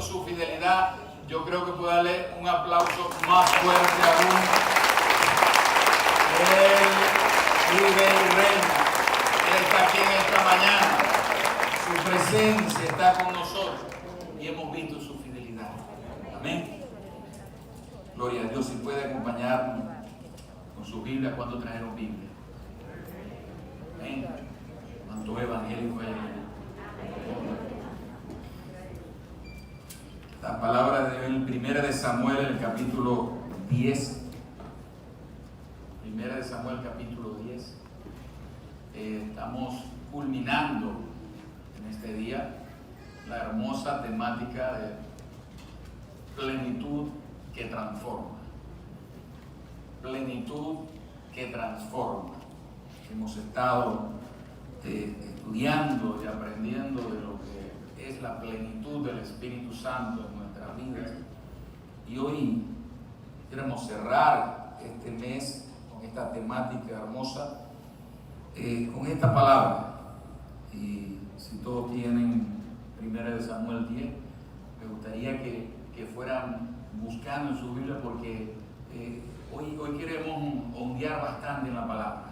su fidelidad. Yo creo que puedo darle un aplauso más fuerte aún. Él vive y reina. Él está aquí en esta mañana. Su presencia está con nosotros y hemos visto su fidelidad. Amén. Gloria a Dios. Si puede acompañarnos con su Biblia. ¿Cuándo trajeron Biblia? Amén. Manto evangélico. La palabra de 1 de Samuel, el capítulo 10. 1 de Samuel, capítulo 10. Estamos culminando en este día la hermosa temática de plenitud que transforma. Plenitud que transforma. Hemos estado estudiando y aprendiendo de lo que es la plenitud del Espíritu Santo en nuestras vidas. Y hoy queremos cerrar este mes con esta temática hermosa, con esta palabra. Y si todos tienen 1 de Samuel 10, me gustaría que fueran buscando en su Biblia, porque hoy queremos ondear bastante en la palabra.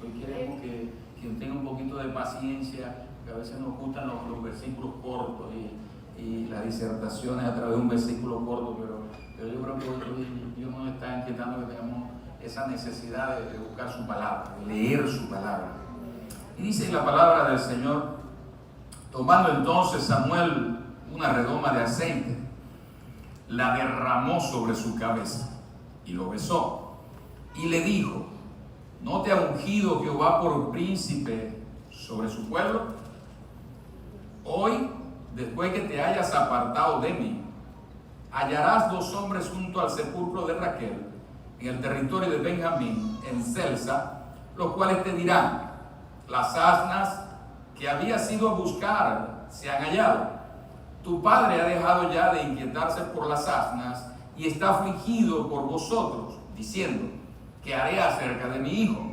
Hoy queremos que tenga un poquito de paciencia, que a veces nos gustan los versículos cortos y las disertaciones a través de un versículo corto, pero yo creo que hoy Dios nos está inquietando que tengamos esa necesidad de buscar su palabra, de leer su palabra. Y dice la palabra del Señor: tomando entonces Samuel una redoma de aceite, la derramó sobre su cabeza y lo besó y le dijo: ¿no te ha ungido Jehová por príncipe sobre su pueblo? Hoy, después que te hayas apartado de mí, hallarás 2 hombres junto al sepulcro de Raquel, en el territorio de Benjamín, en Celsa, los cuales te dirán: las asnas que habías ido a buscar se han hallado. Tu padre ha dejado ya de inquietarse por las asnas y está afligido por vosotros, diciendo: ¿qué haré acerca de mi hijo?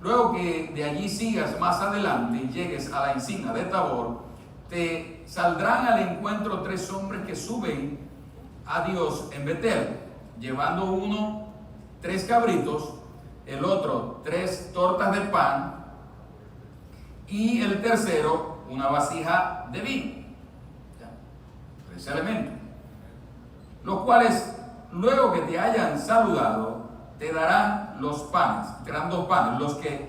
Luego que de allí sigas más adelante y llegues a la encina de Tabor, te saldrán al encuentro 3 hombres que suben a Dios en Betel, llevando uno 3 cabritos, el otro 3 tortas de pan y el tercero una vasija de vino. 3 elementos, los cuales, luego que te hayan saludado, te darán los panes. Te darán 2 panes, los que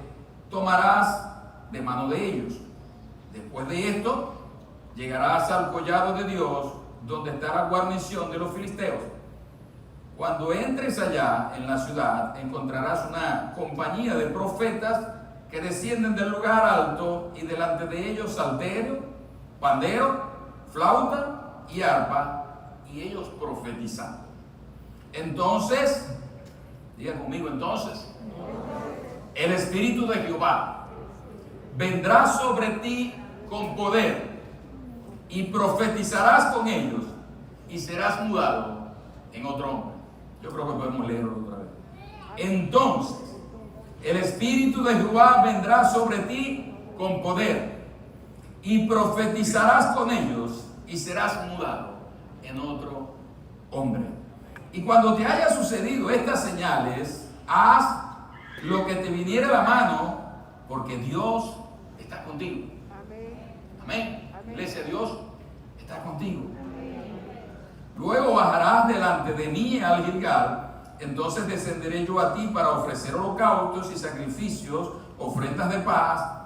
tomarás de mano de ellos. Después de esto, llegarás al collado de Dios, donde está la guarnición de los filisteos. Cuando entres allá en la ciudad, encontrarás una compañía de profetas que descienden del lugar alto, y delante de ellos salterio, pandero, flauta y arpa, y ellos profetizan. Entonces, diga conmigo, entonces, el Espíritu de Jehová vendrá sobre ti con poder, y profetizarás con ellos, y serás mudado en otro hombre. Yo creo que podemos leerlo otra vez. Entonces, el Espíritu de Jehová vendrá sobre ti con poder, y profetizarás con ellos, y serás mudado en otro hombre. Y cuando te haya sucedido estas señales, haz lo que te viniera a la mano, porque Dios está contigo. Amén. Iglesia, Dios está contigo. Luego bajarás delante de mí al Gilgal. Entonces descenderé yo a ti para ofrecer holocaustos y sacrificios, ofrendas de paz.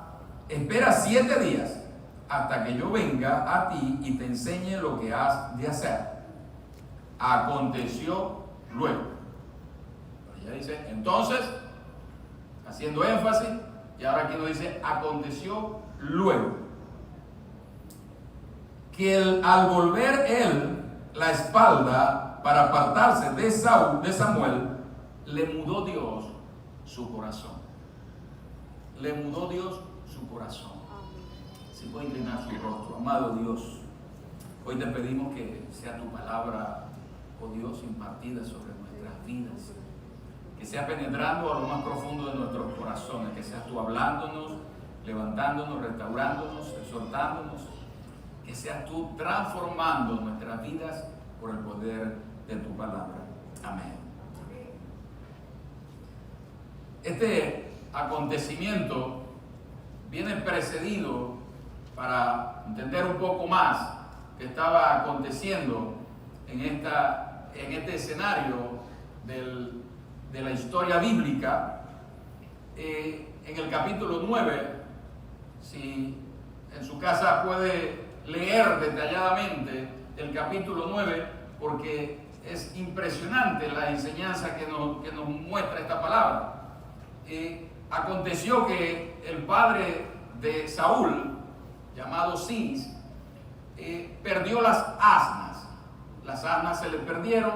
Espera 7 días hasta que yo venga a ti y te enseñe lo que has de hacer. Aconteció luego. Ya dice, entonces, haciendo énfasis, y ahora aquí nos dice, aconteció luego, que al volver él la espalda para apartarse de Samuel, le mudó Dios su corazón. Le mudó Dios su corazón. Si puede inclinar su rostro. Amado Dios, hoy te pedimos que sea tu palabra, oh Dios, impartida sobre nuestras vidas, que sea penetrando a lo más profundo de nuestros corazones, que seas tú hablándonos, levantándonos, restaurándonos, exhortándonos, que seas tú transformando nuestras vidas por el poder de tu palabra. Amén. Este acontecimiento viene precedido, para entender un poco más que estaba aconteciendo en este escenario de la historia bíblica. En el capítulo 9, si en su casa puede leer detalladamente el capítulo 9, porque es impresionante la enseñanza que nos muestra esta palabra. Aconteció que el padre de Saúl, llamado Cis, perdió las asnas. Las asnas se le perdieron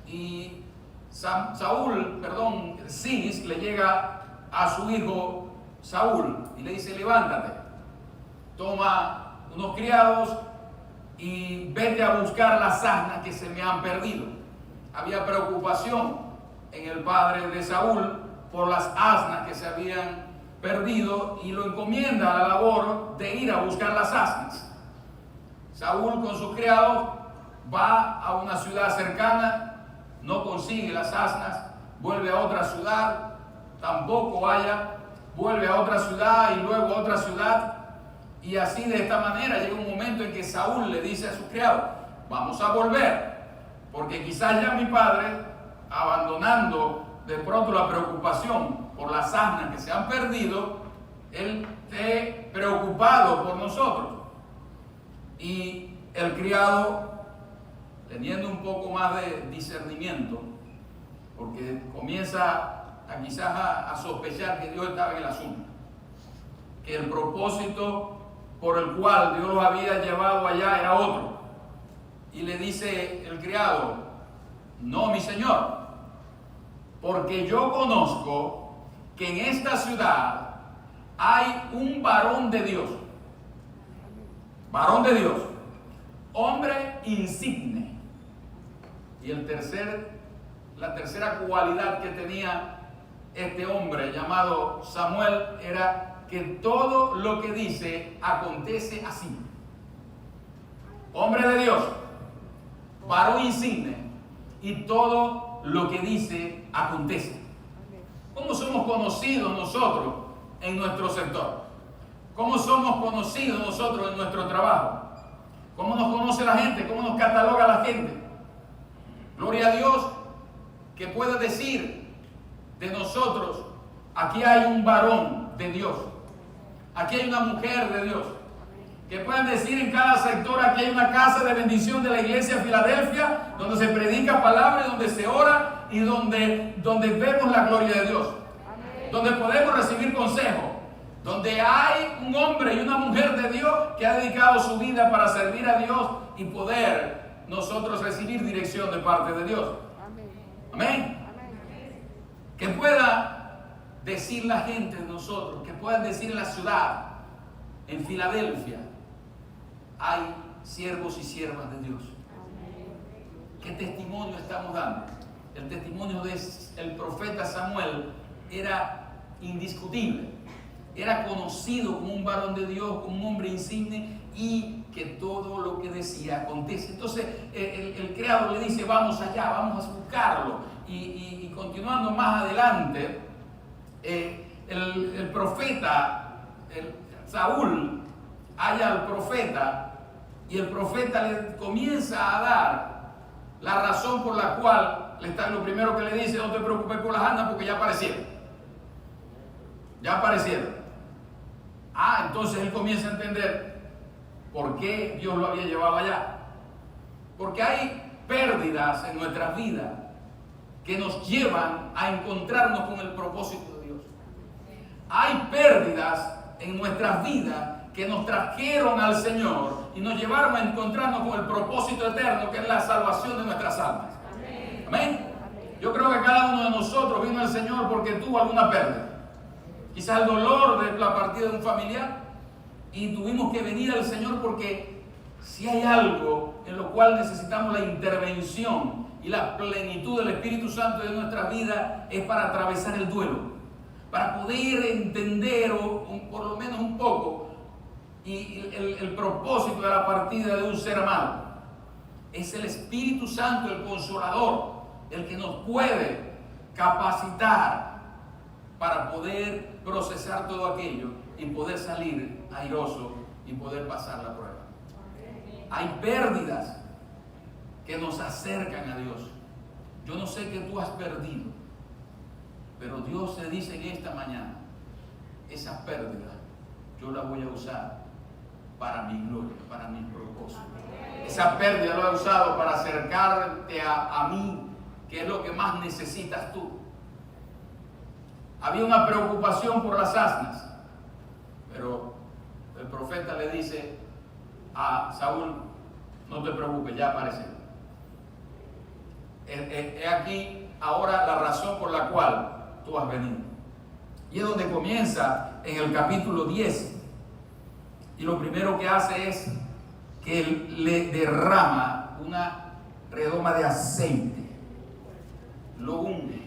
y Cis le llega a su hijo Saúl y le dice: levántate, toma unos criados y vete a buscar las asnas que se me han perdido. Había preocupación en el padre de Saúl por las asnas que se habían perdido y lo encomienda a la labor de ir a buscar las asnas. Saúl con sus criados va a una ciudad cercana, no consigue las asnas, vuelve a otra ciudad, tampoco haya, vuelve a otra ciudad y luego a otra ciudad, y así de esta manera llega un momento en que Saúl le dice a sus criados: vamos a volver, porque quizás ya mi padre, abandonando de pronto la preocupación por las asnas que se han perdido, él esté preocupado por nosotros. Y el criado, teniendo un poco más de discernimiento, porque comienza quizás a sospechar que Dios estaba en el asunto, que el propósito por el cual Dios los había llevado allá era otro, y le dice el criado: no, mi señor, porque yo conozco que en esta ciudad hay un varón de Dios, hombre insigne. Y la tercera cualidad que tenía este hombre llamado Samuel era que todo lo que dice acontece así. Hombre de Dios, varón insigne, y todo lo que dice acontece. ¿Cómo somos conocidos nosotros en nuestro sector? ¿Cómo somos conocidos nosotros en nuestro trabajo? ¿Cómo nos conoce la gente? ¿Cómo nos cataloga la gente? Gloria a Dios, que puede decir de nosotros: aquí hay un varón de Dios, aquí hay una mujer de Dios. Que puedan decir en cada sector: aquí hay una casa de bendición de la iglesia de Filadelfia, donde se predica palabra, donde se ora y donde vemos la gloria de Dios. Amén. Donde podemos recibir consejo, donde hay un hombre y una mujer de Dios que ha dedicado su vida para servir a Dios y poder nosotros recibir dirección de parte de Dios. Amén. Amén. Que pueda decir la gente de nosotros, que puedan decir en la ciudad, en Filadelfia, hay siervos y siervas de Dios. ¿Qué testimonio estamos dando? El testimonio del profeta Samuel era indiscutible. Era conocido como un varón de Dios, como un hombre insigne, y que todo lo que decía acontece. Entonces el criado le dice: vamos allá, vamos a buscarlo. Y continuando más adelante, el profeta, Saúl, halla al profeta, y el profeta le comienza a dar la razón por la cual lo primero que le dice: no te preocupes por las asnas, porque ya aparecieron. Entonces él comienza a entender por qué Dios lo había llevado allá. Porque hay pérdidas en nuestras vidas que nos llevan a encontrarnos con el propósito de Dios. Hay pérdidas en nuestras vidas que nos trajeron al Señor y nos llevaron a encontrarnos con el propósito eterno, que es la salvación de nuestras almas. Amén. Amén. Yo creo que cada uno de nosotros vino al Señor porque tuvo alguna pérdida. Quizás el dolor de la partida de un familiar, y tuvimos que venir al Señor porque si hay algo en lo cual necesitamos la intervención y la plenitud del Espíritu Santo de nuestras vidas, es para atravesar el duelo, para poder entender, o por lo menos un poco, y el propósito de la partida de un ser amado. Es el Espíritu Santo, el Consolador, el que nos puede capacitar para poder procesar todo aquello y poder salir airoso y poder pasar la prueba. Hay pérdidas que nos acercan a Dios. Yo no sé qué tú has perdido, pero Dios te dice en esta mañana, esas pérdidas yo las voy a usar para mi gloria, para mi propósito. Esa pérdida lo he usado para acercarte a mí, que es lo que más necesitas tú. Había una preocupación por las asnas, pero el profeta le dice a Saúl, no te preocupes, ya aparecerá. He aquí ahora la razón por la cual tú has venido. Y es donde comienza en el capítulo 10. Y lo primero que hace es que le derrama una redoma de aceite. Lo unge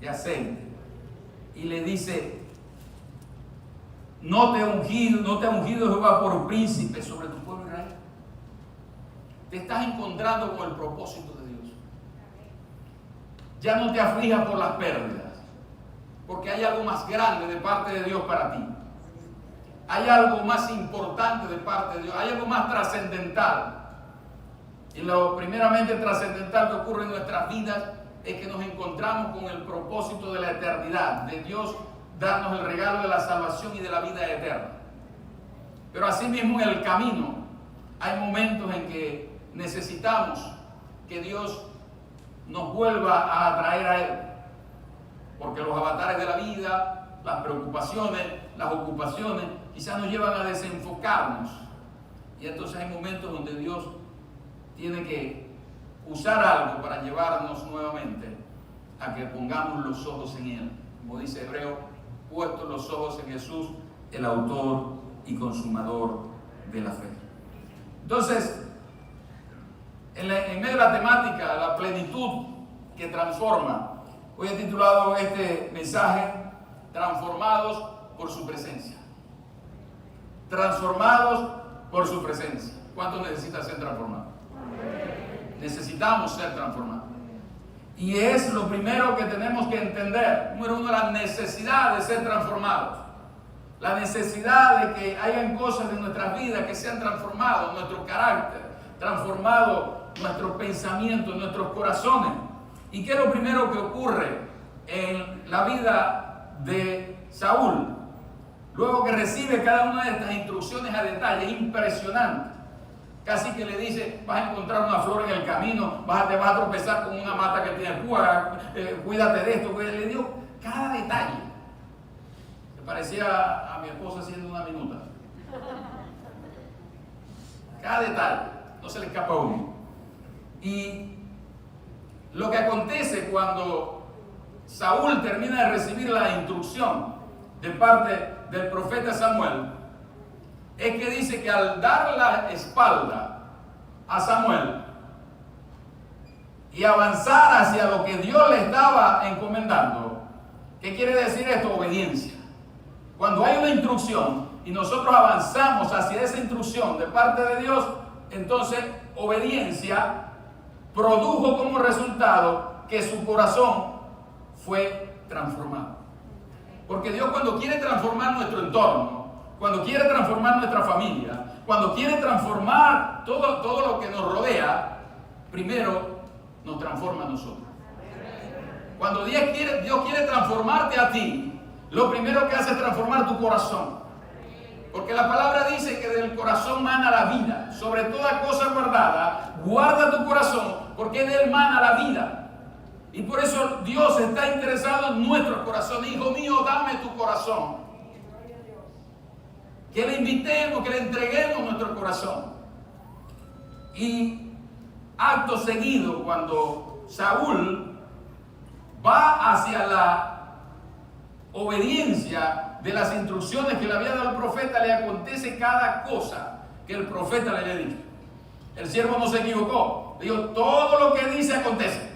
de aceite. Y le dice, no te ha ungido Jehová por príncipe sobre tu pueblo Israel. Te estás encontrando con el propósito de Dios. Ya no te aflijas por las pérdidas, porque hay algo más grande de parte de Dios para ti. Hay algo más importante de parte de Dios, hay algo más trascendental. Y lo primeramente trascendental que ocurre en nuestras vidas es que nos encontramos con el propósito de la eternidad, de Dios darnos el regalo de la salvación y de la vida eterna. Pero asimismo en el camino hay momentos en que necesitamos que Dios nos vuelva a atraer a Él, porque los avatares de la vida, las preocupaciones, las ocupaciones, quizás nos llevan a desenfocarnos. Y entonces hay momentos donde Dios tiene que usar algo para llevarnos nuevamente a que pongamos los ojos en Él. Como dice Hebreo, puestos los ojos en Jesús, el autor y consumador de la fe. Entonces, en medio de la temática, la plenitud que transforma, hoy he titulado este mensaje, Transformados por su presencia. Transformados por su presencia. ¿Cuántos necesitan ser transformados? Necesitamos ser transformados. Y es lo primero que tenemos que entender. Número uno, la necesidad de ser transformados. La necesidad de que hayan cosas en nuestras vidas que sean transformadas, nuestro carácter, transformado nuestros pensamientos, nuestros corazones. ¿Y qué es lo primero que ocurre en la vida de Saúl? Luego que recibe cada una de estas instrucciones a detalle, impresionante. Casi que le dice, vas a encontrar una flor en el camino, te vas a tropezar con una mata que tiene púa, cuídate de esto. Le dio cada detalle. Me parecía a mi esposa haciendo una minuta. Cada detalle, no se le escapa uno. Y lo que acontece cuando Saúl termina de recibir la instrucción de parte del profeta Samuel, es que dice que al dar la espalda a Samuel y avanzar hacia lo que Dios le estaba encomendando, ¿qué quiere decir esto? Obediencia. Cuando hay una instrucción y nosotros avanzamos hacia esa instrucción de parte de Dios, entonces obediencia produjo como resultado que su corazón fue transformado. Porque Dios, cuando quiere transformar nuestro entorno, cuando quiere transformar nuestra familia, cuando quiere transformar todo lo que nos rodea, primero nos transforma a nosotros. Cuando Dios quiere transformarte a ti, lo primero que hace es transformar tu corazón. Porque la palabra dice que del corazón mana la vida. Sobre toda cosa guardada, guarda tu corazón, porque de él mana la vida. Y por eso Dios está interesado en nuestro corazón. Hijo mío, dame tu corazón. Que le invitemos, que le entreguemos nuestro corazón. Y acto seguido, cuando Saúl va hacia la obediencia de las instrucciones que le había dado el profeta, le acontece cada cosa que el profeta le había dicho. El siervo no se equivocó. Le dijo, todo lo que dice acontece.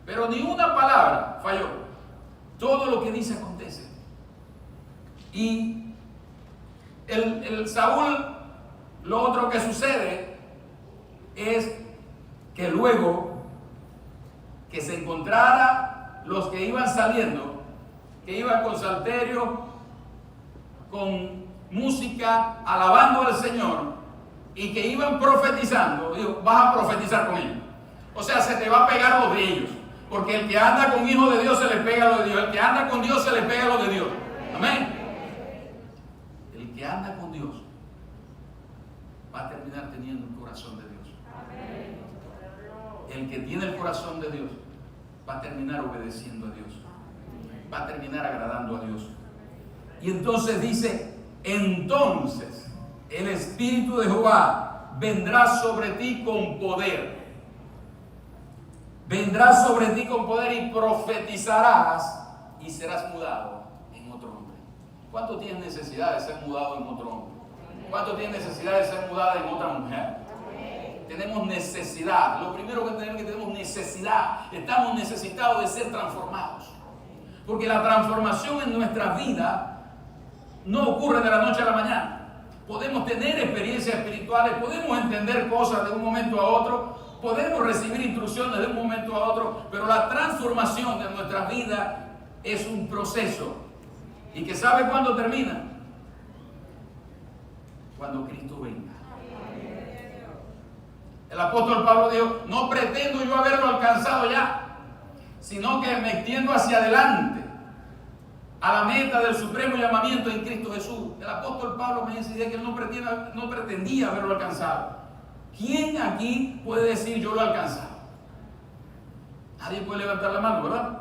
Pero ni una palabra falló. Todo lo que dice acontece. Y El Saúl, lo otro que sucede es que luego que se encontrara los que iban saliendo, que iban con salterio, con música, alabando al Señor, y que iban profetizando, digo, vas a profetizar con ellos. O sea, se te va a pegar lo de ellos, porque el que anda con hijo de Dios se le pega lo de Dios, el que anda con Dios se le pega lo de Dios. Amén. El que anda con Dios va a terminar teniendo el corazón de Dios. El que tiene el corazón de Dios va a terminar obedeciendo a Dios, va a terminar agradando a Dios. Y entonces dice, entonces el Espíritu de Jehová vendrá sobre ti con poder. Vendrá sobre ti con poder y profetizarás y serás mudado en otro hombre. ¿Cuánto tienes necesidad de ser mudado en otro hombre? ¿Cuánto tienes necesidad de ser mudada en otra mujer? Tenemos necesidad. Lo primero que tenemos necesidad. Estamos necesitados de ser transformados. Porque la transformación en nuestra vida no ocurre de la noche a la mañana. Podemos tener experiencias espirituales, podemos entender cosas de un momento a otro, podemos recibir instrucciones de un momento a otro, pero la transformación de nuestra vida es un proceso. ¿Y que sabe cuándo termina? Cuando Cristo venga. El apóstol Pablo dijo, no pretendo yo haberlo alcanzado ya, sino que me extiendo hacia adelante a la meta del supremo llamamiento en Cristo Jesús. El apóstol Pablo me decía que él no pretendía haberlo alcanzado. ¿Quién aquí puede decir yo lo he alcanzado? Nadie puede levantar la mano, ¿verdad?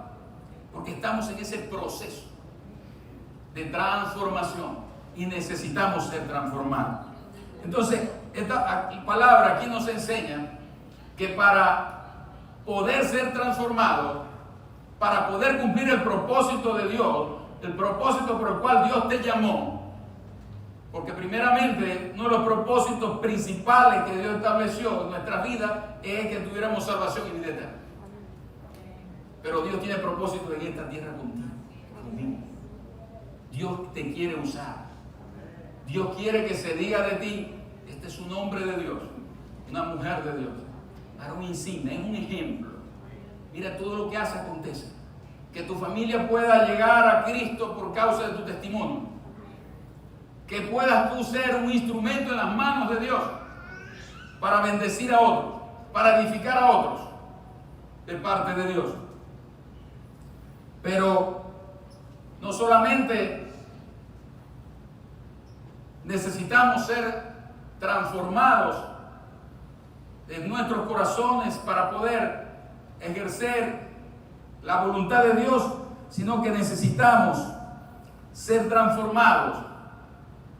Porque estamos en ese proceso de transformación y necesitamos ser transformados. Entonces, esta palabra aquí nos enseña que para poder ser transformados, para poder cumplir el propósito de Dios, el propósito por el cual Dios te llamó, porque primeramente uno de los propósitos principales que Dios estableció en nuestra vida es que tuviéramos salvación y vida eterna. Pero Dios tiene propósito en esta tierra contigo. Dios te quiere usar. Dios quiere que se diga de ti, este es un hombre de Dios, una mujer de Dios, varón insigne, es un ejemplo. Mira, todo lo que hace acontece. Que tu familia pueda llegar a Cristo por causa de tu testimonio. Que puedas tú ser un instrumento en las manos de Dios para bendecir a otros, para edificar a otros de parte de Dios. Pero no solamente necesitamos ser transformados en nuestros corazones para poder ejercer la voluntad de Dios, sino que necesitamos ser transformados.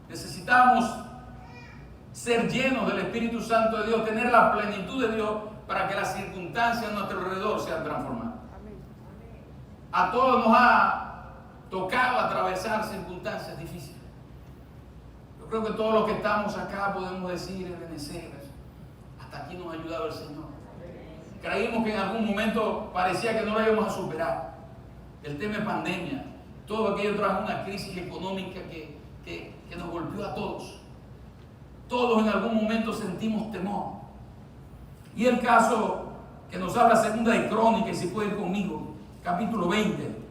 Necesitamos ser llenos del Espíritu Santo de Dios, tener la plenitud de Dios para que las circunstancias a nuestro alrededor sean transformadas. A todos nos ha tocado atravesar circunstancias difíciles. Yo creo que todos los que estamos acá podemos decir, Ebenezer, hasta aquí nos ha ayudado el Señor. Creímos que en algún momento parecía que no lo íbamos a superar. El tema de pandemia, todo aquello trajo una crisis económica que nos golpeó a todos. Todos en algún momento sentimos temor. Y el caso que nos habla segunda de Crónicas, y si puede ir conmigo, capítulo 20.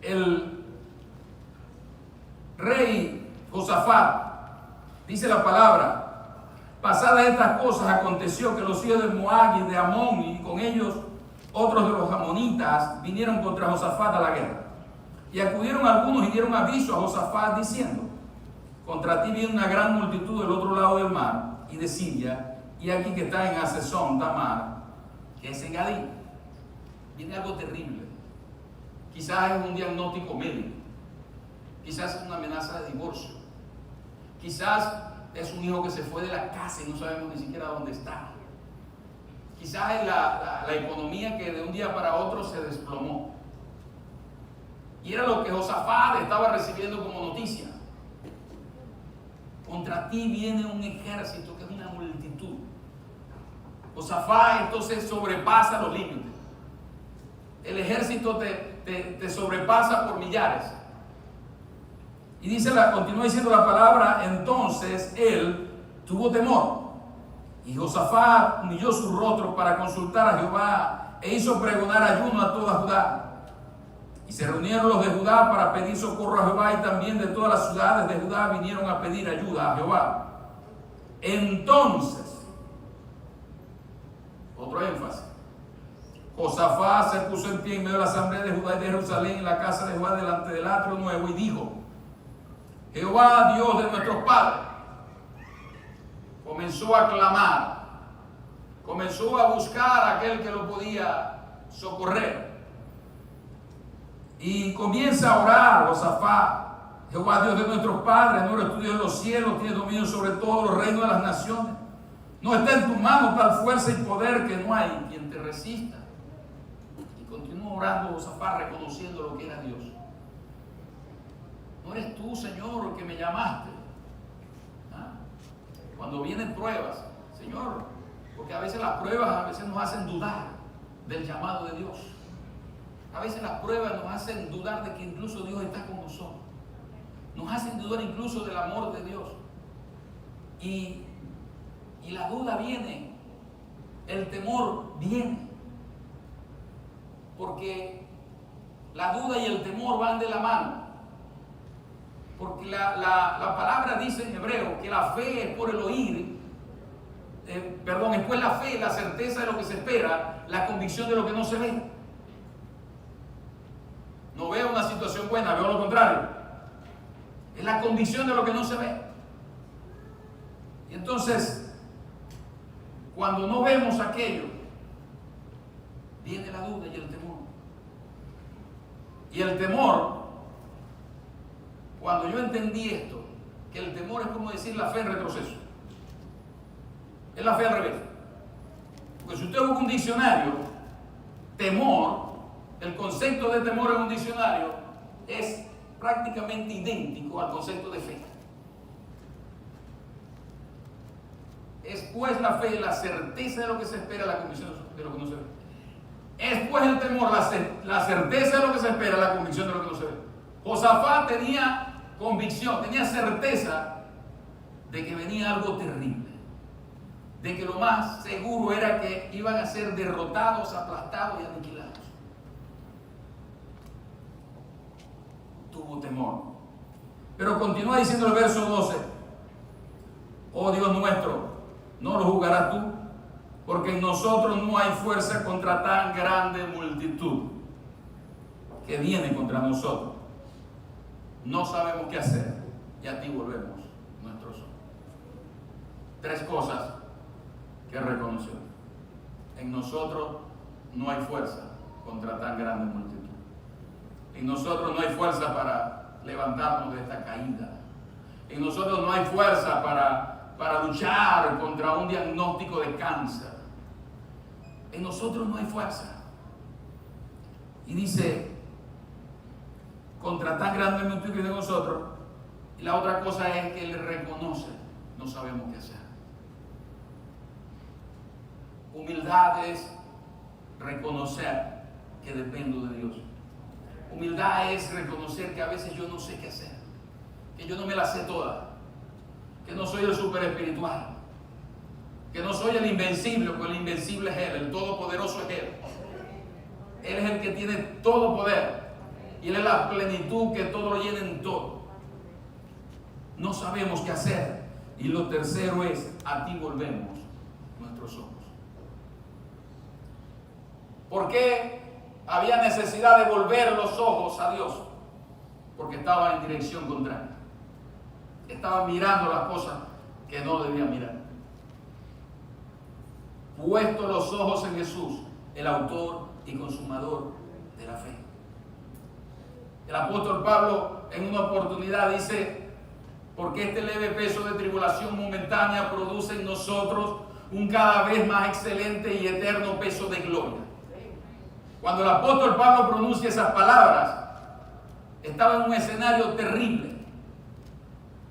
El rey Josafat, dice la palabra, pasadas estas cosas aconteció que los hijos de Moab y de Amón y con ellos otros de los amonitas vinieron contra Josafat a la guerra. Y acudieron algunos y dieron aviso a Josafat diciendo, contra ti viene una gran multitud del otro lado del mar y de Siria, y aquí que está en Asesón, Tamar, que es en Gadí. Viene algo terrible. Quizás es un diagnóstico médico, quizás es una amenaza de divorcio, quizás es un hijo que se fue de la casa y no sabemos ni siquiera dónde está. Quizás es la economía que de un día para otro se desplomó. Y era lo que Josafat estaba recibiendo como noticia. Contra ti viene un ejército que es una multitud. Josafat entonces sobrepasa los límites. El ejército te sobrepasa por millares. Y dice continúa diciendo la palabra, entonces él tuvo temor. Y Josafat humilló su rostro para consultar a Jehová e hizo pregonar ayuno a toda Judá. Y se reunieron los de Judá para pedir socorro a Jehová, y también de todas las ciudades de Judá vinieron a pedir ayuda a Jehová. Entonces, otro énfasis, Josafat se puso en pie en medio de la asamblea de Judá y de Jerusalén en la casa de Jehová delante del atrio nuevo y dijo: Jehová, Dios de nuestros padres. Comenzó a clamar, comenzó a buscar a aquel que lo podía socorrer. Y comienza a orar Josafat: Jehová, Dios de nuestros padres, no eres tú Dios de los cielos, tienes dominio sobre todos los reinos de las naciones. No está en tu mano tal fuerza y poder que no hay quien te resista. Y continúa orando Josafat, reconociendo lo que era Dios. No eres tú, Señor, el que me llamaste. Cuando vienen pruebas, Señor, porque a veces las pruebas nos hacen dudar del llamado de Dios. A veces las pruebas nos hacen dudar de que incluso Dios está con nosotros. Nos hacen dudar incluso del amor de Dios. Y la duda viene, el temor viene. Porque la duda y el temor van de la mano. Porque la palabra dice en hebreo que la fe es por el oír, después la fe, la certeza de lo que se espera, la convicción de lo que no se ve. No veo una situación buena, veo lo contrario. Es la convicción de lo que no se ve. Y entonces, cuando no vemos aquello, viene la duda y el temor. Y el temor, cuando yo entendí esto, que el temor es como decir la fe en retroceso. Es la fe al revés. Porque si usted busca un diccionario, temor, el concepto de temor en un diccionario es prácticamente idéntico al concepto de fe. Es pues la fe la certeza de lo que se espera, la convicción de lo que no se ve. Es pues el temor la certeza de lo que se espera, la convicción de lo que no se ve. Josafat tenía convicción, tenía certeza de que venía algo terrible, de que lo más seguro era que iban a ser derrotados, aplastados y aniquilados. Tuvo temor. Pero continúa diciendo el verso 12: oh Dios nuestro, no lo juzgarás tú, porque en nosotros no hay fuerza contra tan grande multitud que viene contra nosotros. No sabemos qué hacer, y a ti volvemos nuestros ojos. Tres cosas que reconoció: en nosotros no hay fuerza contra tan grande multitud. En nosotros no hay fuerza para levantarnos de esta caída. En nosotros no hay fuerza para luchar contra un diagnóstico de cáncer. En nosotros no hay fuerza. Y dice, contra tan grande multitud que de nosotros. Y la otra cosa es que él reconoce, no sabemos qué hacer. Humildad es reconocer que dependo de Dios. Humildad es reconocer que a veces yo no sé qué hacer, que yo no me la sé toda, que no soy el super espiritual, que no soy el invencible, porque el invencible es Él, el todopoderoso es Él. Él es el que tiene todo poder y Él es la plenitud que todo lo llena en todo. No sabemos qué hacer. Y lo tercero es, a ti volvemos nuestros ojos. ¿Por qué había necesidad de volver los ojos a Dios? Porque estaba en dirección contraria. Estaba mirando las cosas que no debía mirar. Puesto los ojos en Jesús, el autor y consumador de la fe. El apóstol Pablo en una oportunidad dice: porque este leve peso de tribulación momentánea produce en nosotros un cada vez más excelente y eterno peso de gloria. Cuando el apóstol Pablo pronuncia esas palabras, estaba en un escenario terrible,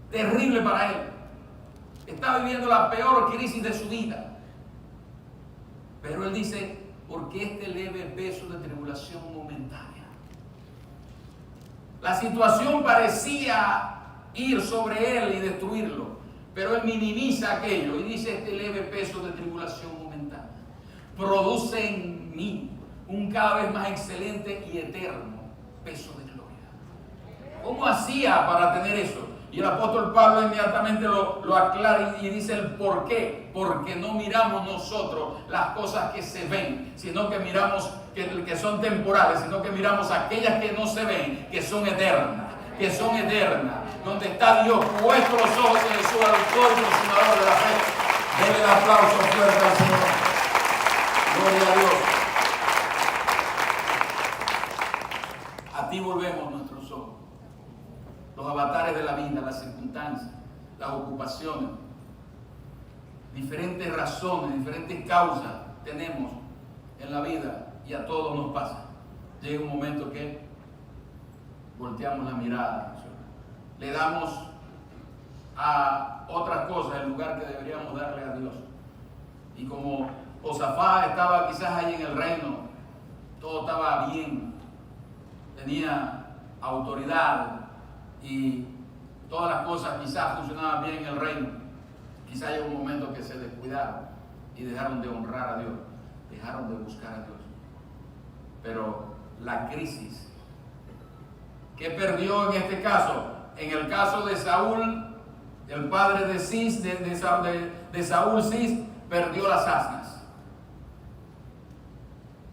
terrible para él. Estaba viviendo la peor crisis de su vida. Pero él dice, porque este leve peso de tribulación momentánea La situación parecía ir sobre él y destruirlo, pero él minimiza aquello y dice: este leve peso de tribulación momentánea produce en mí un cada vez más excelente y eterno peso de gloria. ¿Cómo hacía para tener eso? Y el apóstol Pablo inmediatamente lo aclara y dice el por qué. Porque no miramos nosotros las cosas que se ven, sino que miramos que son temporales, sino que miramos aquellas que no se ven, que son eternas. Que son eternas. Donde está Dios, puesto los ojos en Jesús, el autor y consumador de la fe. Denle el aplauso fuerte al Señor. Gloria a Dios. A ti volvemos nuestros ojos. Los avatares de la vida, las circunstancias, las ocupaciones, diferentes razones, diferentes causas tenemos en la vida y a todos nos pasa. Llega un momento que volteamos la mirada, le damos a otras cosas el lugar que deberíamos darle a Dios. Y como Josafat estaba quizás ahí en el reino, todo estaba bien, tenía autoridad y todas las cosas quizás funcionaban bien en el reino, quizás llegó un momento que se descuidaron y dejaron de honrar a Dios, dejaron de buscar a Dios. Pero la crisis, ¿qué perdió en este caso? En el caso de Saúl, el padre de Cis, de Saúl Cis, perdió las asnas.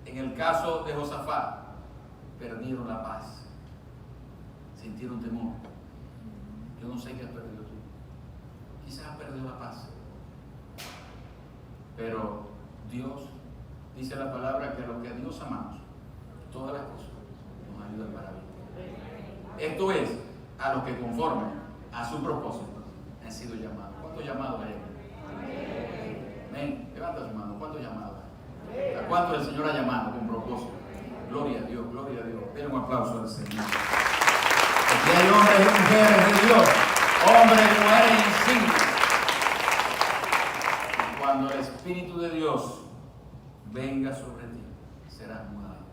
En el caso de Josafat, perdieron la paz, sintieron temor. Yo no sé qué has perdido tú. Quizás has perdido la paz. Pero Dios, dice la palabra, que a los que a Dios amamos, todas las cosas nos ayudan para bien. Esto es, a los que conforme a su propósito han sido llamados. ¿Cuántos llamados hay? Amén. Levanta su mano. ¿Cuántos llamados hay? ¿A cuántos el Señor ha llamado con propósito? Gloria a Dios, gloria a Dios. Den un aplauso al Señor. Aquí hay hombres y mujeres de Dios, hombres y mujeres insignes. Y cuando el Espíritu de Dios venga sobre ti, serás mudado.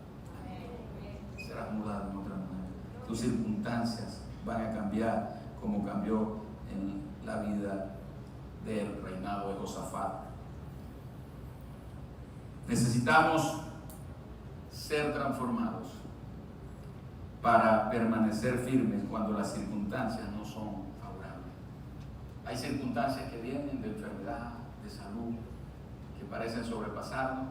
Serás mudado en otra manera. Tus circunstancias van a cambiar como cambió en la vida del reinado de Josafat. Necesitamos ser transformados para permanecer firmes cuando las circunstancias no son favorables. Hay circunstancias que vienen de enfermedad, de salud, que parecen sobrepasarnos,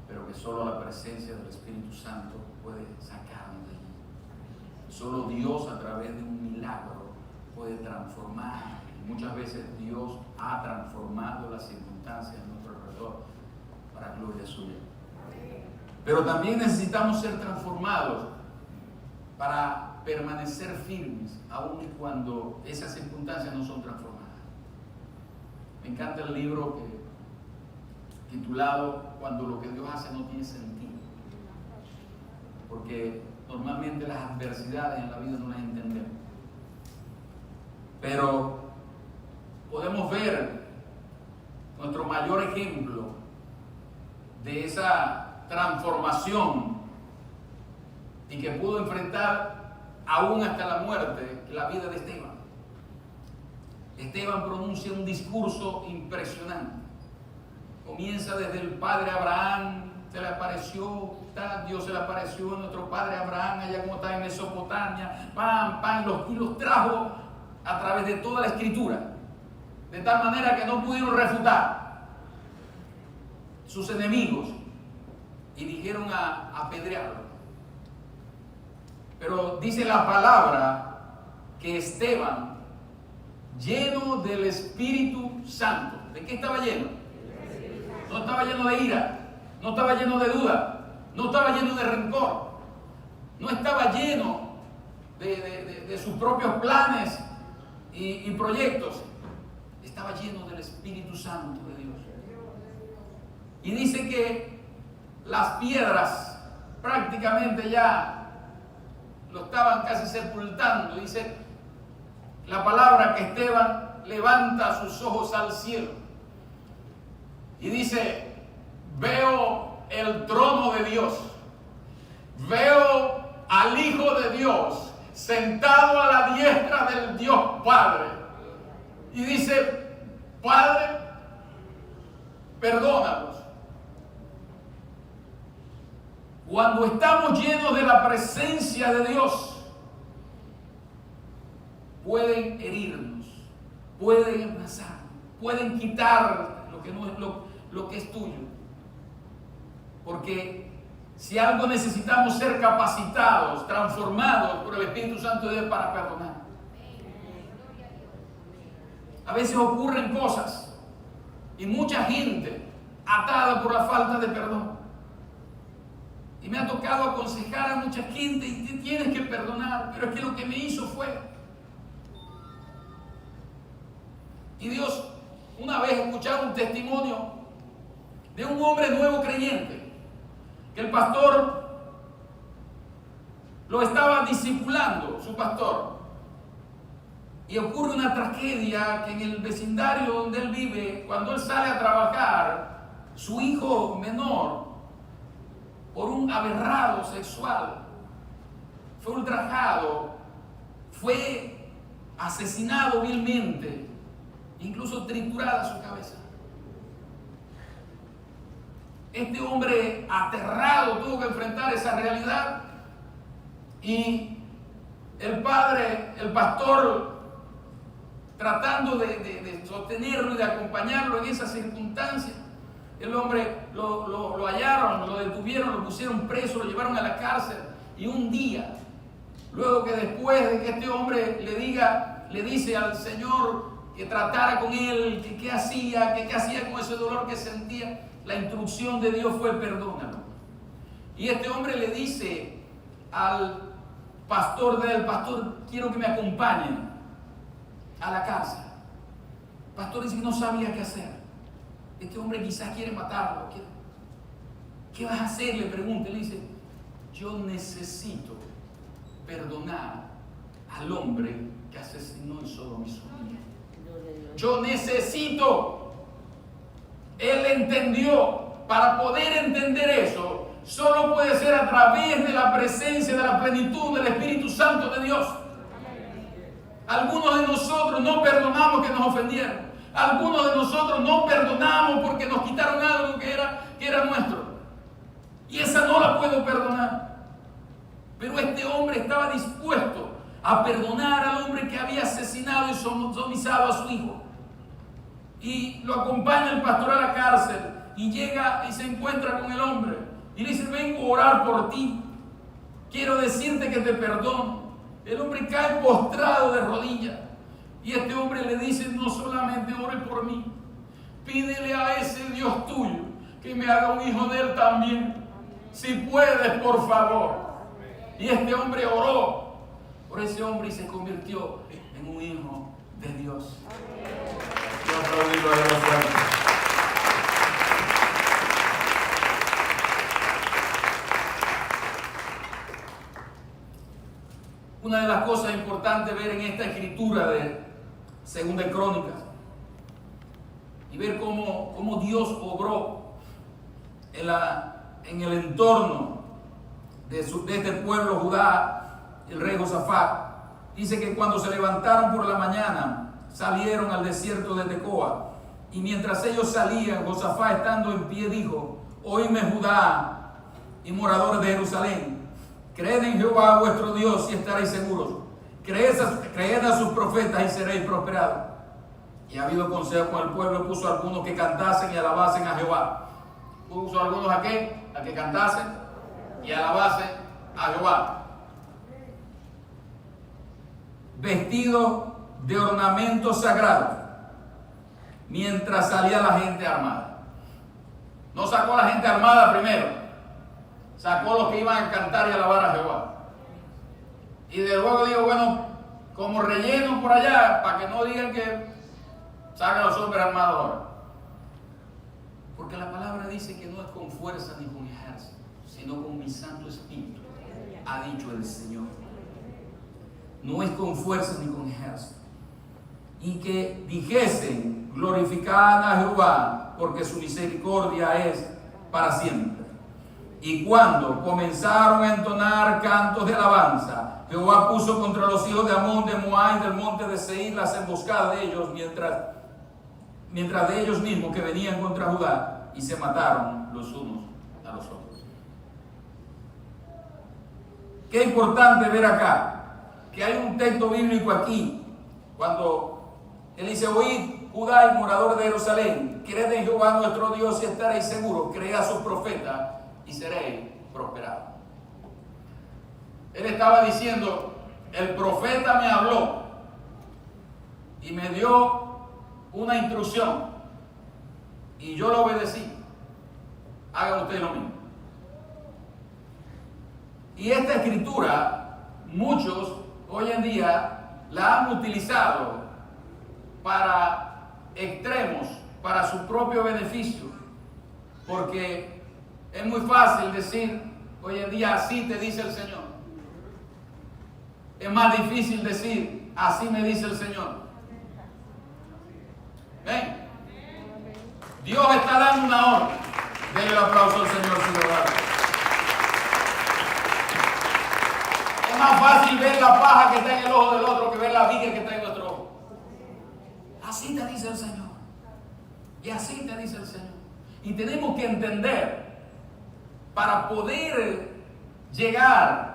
pero que solo la presencia del Espíritu Santo puede sacarnos de allí. Solo Dios, a través de un milagro, puede transformar. Y muchas veces Dios ha transformado las circunstancias a nuestro alrededor para gloria suya. Pero también necesitamos ser transformados para permanecer firmes, aun cuando esas circunstancias no son transformadas. Me encanta el libro titulado Cuando lo que Dios hace no tiene sentido. Porque normalmente las adversidades en la vida no las entendemos. Pero podemos ver nuestro mayor ejemplo de esa transformación y que pudo enfrentar aún hasta la muerte la vida de Esteban. Esteban pronuncia un discurso impresionante. Comienza desde el padre Abraham, se le apareció, Dios se le apareció a nuestro padre Abraham allá como está en Mesopotamia, y los trajo a través de toda la escritura, de tal manera que no pudieron refutar sus enemigos y dijeron a apedrearlo. Pero dice la palabra que Esteban, lleno del Espíritu Santo, ¿de qué estaba lleno? No estaba lleno de ira, no estaba lleno de duda, no estaba lleno de rencor, no estaba lleno de sus propios planes y proyectos, estaba lleno del Espíritu Santo de Dios. Y dice que las piedras prácticamente ya lo estaban casi sepultando. Dice la palabra que Esteban levanta sus ojos al cielo y dice: veo el trono de Dios, veo al Hijo de Dios sentado a la diestra del Dios Padre. Y dice: Padre, perdónalos. Cuando estamos llenos de la presencia de Dios, pueden herirnos, pueden abrazar, pueden quitar lo que no es lo que es tuyo. Porque si algo necesitamos ser capacitados, transformados por el Espíritu Santo de Dios para perdonar. A veces ocurren cosas y mucha gente atada por la falta de perdón. Y me ha tocado aconsejar a mucha gente: y tienes que perdonar, pero es que lo que me hizo fue. Y Dios, una vez escuchaba un testimonio de un hombre nuevo creyente, que el pastor lo estaba discipulando, su pastor. Y ocurre una tragedia que en el vecindario donde él vive, cuando él sale a trabajar, su hijo menor, por un aberrado sexual, fue ultrajado, fue asesinado vilmente, incluso triturada su cabeza. Este hombre aterrado tuvo que enfrentar esa realidad, y el padre, el pastor, tratando de sostenerlo y de acompañarlo en esa circunstancia. El hombre lo hallaron, lo detuvieron, lo pusieron preso, lo llevaron a la cárcel. Y un día, luego que después de que este hombre le dice al Señor que tratara con él, que qué hacía con ese dolor que sentía, la instrucción de Dios fue: perdónalo. Y este hombre le dice al pastor pastor, quiero que me acompañen a la cárcel. El pastor dice que no sabía qué hacer. Este hombre quizás quiere matarlo. ¿Qué vas a hacer?, le pregunta. Le dice: yo necesito perdonar al hombre que asesinó y sodomizó. Yo necesito. Él entendió. Para poder entender eso, solo puede ser a través de la presencia, de la plenitud del Espíritu Santo de Dios. Algunos de nosotros no perdonamos que nos ofendieron. Algunos de nosotros no perdonamos porque nos quitaron algo que era nuestro. Y esa no la puedo perdonar. Pero este hombre estaba dispuesto a perdonar al hombre que había asesinado y sodomizado a su hijo. Y lo acompaña el pastor a la cárcel y llega y se encuentra con el hombre. Y le dice: vengo a orar por ti. Quiero decirte que te perdono. El hombre cae postrado de rodillas. Y este hombre le dice: no solamente ore por mí, pídele a ese Dios tuyo que me haga un hijo de él también. Si puedes, por favor. Y este hombre oró por ese hombre y se convirtió en un hijo de Dios. Yo aplaudí a Dios fuerte. Una de las cosas importantes ver en esta escritura de Segunda de Crónicas y ver cómo Dios obró en el entorno de este pueblo Judá, el rey Josafat. Dice que cuando se levantaron por la mañana, salieron al desierto de Tecoa, y mientras ellos salían, Josafat, estando en pie, dijo: oídme, Judá y moradores de Jerusalén, creed en Jehová vuestro Dios y estaréis seguros. Creed a sus profetas y seréis prosperados. Y ha habido consejo con el pueblo. Puso a algunos que cantasen y alabasen a Jehová. Puso a algunos a que cantasen y alabasen a Jehová. Vestidos de ornamentos sagrados, mientras salía la gente armada. No sacó a la gente armada primero, sacó a los que iban a cantar y alabar a Jehová. Y de luego digo, bueno, como relleno por allá, para que no digan que sacan a los hombres armados ahora. Porque la palabra dice que no es con fuerza ni con ejército, sino con mi Santo Espíritu, ha dicho el Señor. No es con fuerza ni con ejército. Y que dijesen: glorificad a Jehová, porque su misericordia es para siempre. Y cuando comenzaron a entonar cantos de alabanza, Jehová puso contra los hijos de Amón, de Moab y del monte de Seir las emboscadas de ellos, mientras de ellos mismos que venían contra Judá, y se mataron los unos a los otros. Qué importante ver acá, que hay un texto bíblico aquí, cuando él dice: oíd, Judá y moradores de Jerusalén, creed en Jehová nuestro Dios y estaréis seguros, creed a sus profetas y seréis prosperados. Él estaba diciendo: el profeta me habló y me dio una instrucción y yo lo obedecí. Hagan ustedes lo mismo. Y esta escritura, muchos hoy en día la han utilizado para extremos, para su propio beneficio, porque es muy fácil decir hoy en día: así te dice el Señor. Es más difícil decir: así me dice el Señor. ¿Ven? Dios está dando una orden. Denle el aplauso al Señor si lo da. Es más fácil ver la paja que está en el ojo del otro que ver la viga que está en nuestro ojo. Así te dice el Señor. Y así te dice el Señor. Y tenemos que entender, para poder llegar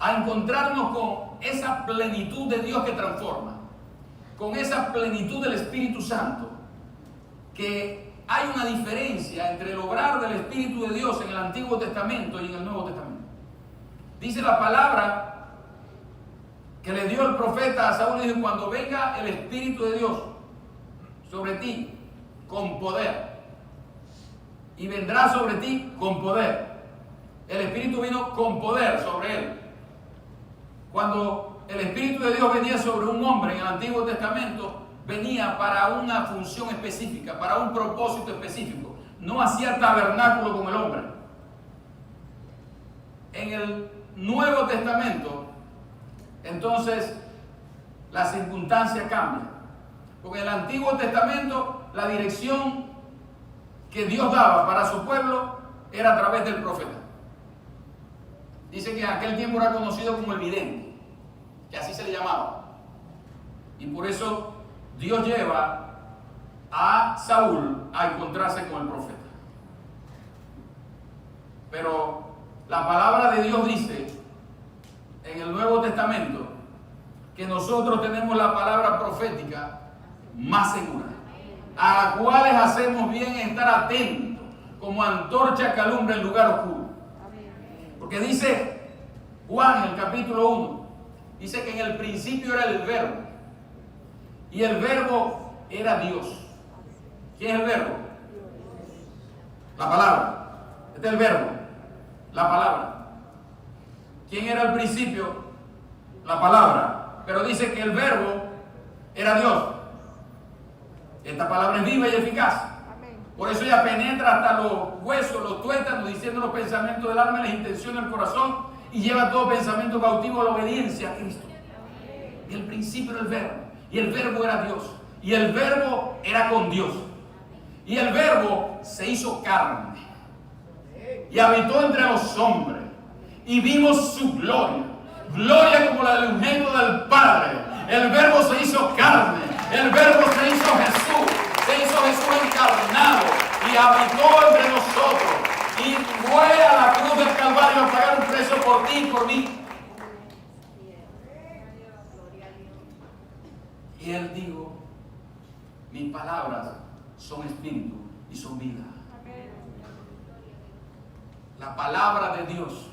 a encontrarnos con esa plenitud de Dios que transforma, con esa plenitud del Espíritu Santo, que hay una diferencia entre el obrar del Espíritu de Dios en el Antiguo Testamento y en el Nuevo Testamento. Dice la palabra que le dio el profeta a Saúl: dijo, cuando venga el Espíritu de Dios sobre ti con poder, y vendrá sobre ti con poder. El Espíritu vino con poder sobre él. Cuando el Espíritu de Dios venía sobre un hombre en el Antiguo Testamento, venía para una función específica, para un propósito específico. No hacía tabernáculo con el hombre. En el Nuevo Testamento, entonces, la circunstancia cambia. Porque en el Antiguo Testamento, la dirección que Dios daba para su pueblo era a través del profeta. Dice que en aquel tiempo era conocido como el vidente, que así se le llamaba. Y por eso Dios lleva a Saúl a encontrarse con el profeta. Pero la palabra de Dios dice en el Nuevo Testamento que nosotros tenemos la palabra profética más segura, a la cual hacemos bien en estar atentos, como antorcha que alumbra el lugar oscuro. Porque dice Juan en el capítulo 1, dice que en el principio era el verbo, y el verbo era Dios. ¿Quién es el verbo? La palabra. Este es el verbo, la palabra. ¿Quién era al principio? La palabra. Pero dice que el verbo era Dios. Esta palabra es viva y eficaz. Por eso ella penetra hasta los huesos, los tuétanos, diciendo los pensamientos del alma y las intenciones del corazón, y lleva todo pensamiento cautivo a la obediencia a Cristo. Y el principio era el verbo, y el verbo era Dios, y el verbo era con Dios, y el verbo se hizo carne y habitó entre los hombres, y vimos su gloria, gloria como la del unigénito del Padre. El verbo se hizo carne, el verbo se hizo Jesús, se hizo Jesús encarnado y habitó entre nosotros, y fue a la cruz del Calvario a pagar un precio por ti y por mí. Y él dijo: mis palabras son espíritu y son vida. La palabra de Dios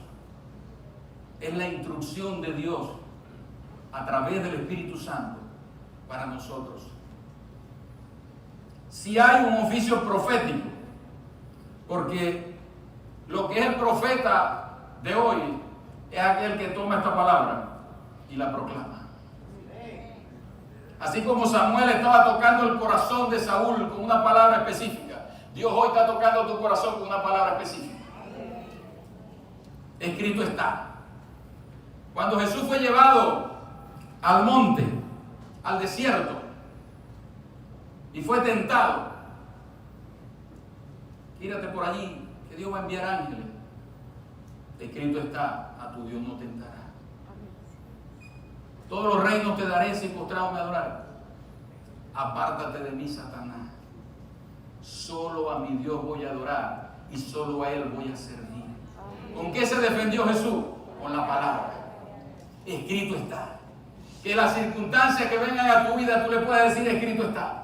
es la instrucción de Dios a través del Espíritu Santo para nosotros. Si hay un oficio profético, porque lo que es el profeta de hoy es aquel que toma esta palabra y la proclama. Así como Samuel estaba tocando el corazón de Saúl con una palabra específica, Dios hoy está tocando tu corazón con una palabra específica. Escrito está. Cuando Jesús fue llevado al monte, al desierto, y fue tentado: quírate por allí, que Dios va a enviar ángeles Escrito está, a tu Dios no tentará. Todos los reinos te daré si postrado me adorar. Apártate de mí, Satanás. Solo a mi Dios voy a adorar y solo a Él voy a servir. ¿Con qué se defendió Jesús? Con la palabra. Escrito está. Que las circunstancias que vengan a tu vida tú le puedes decir escrito está.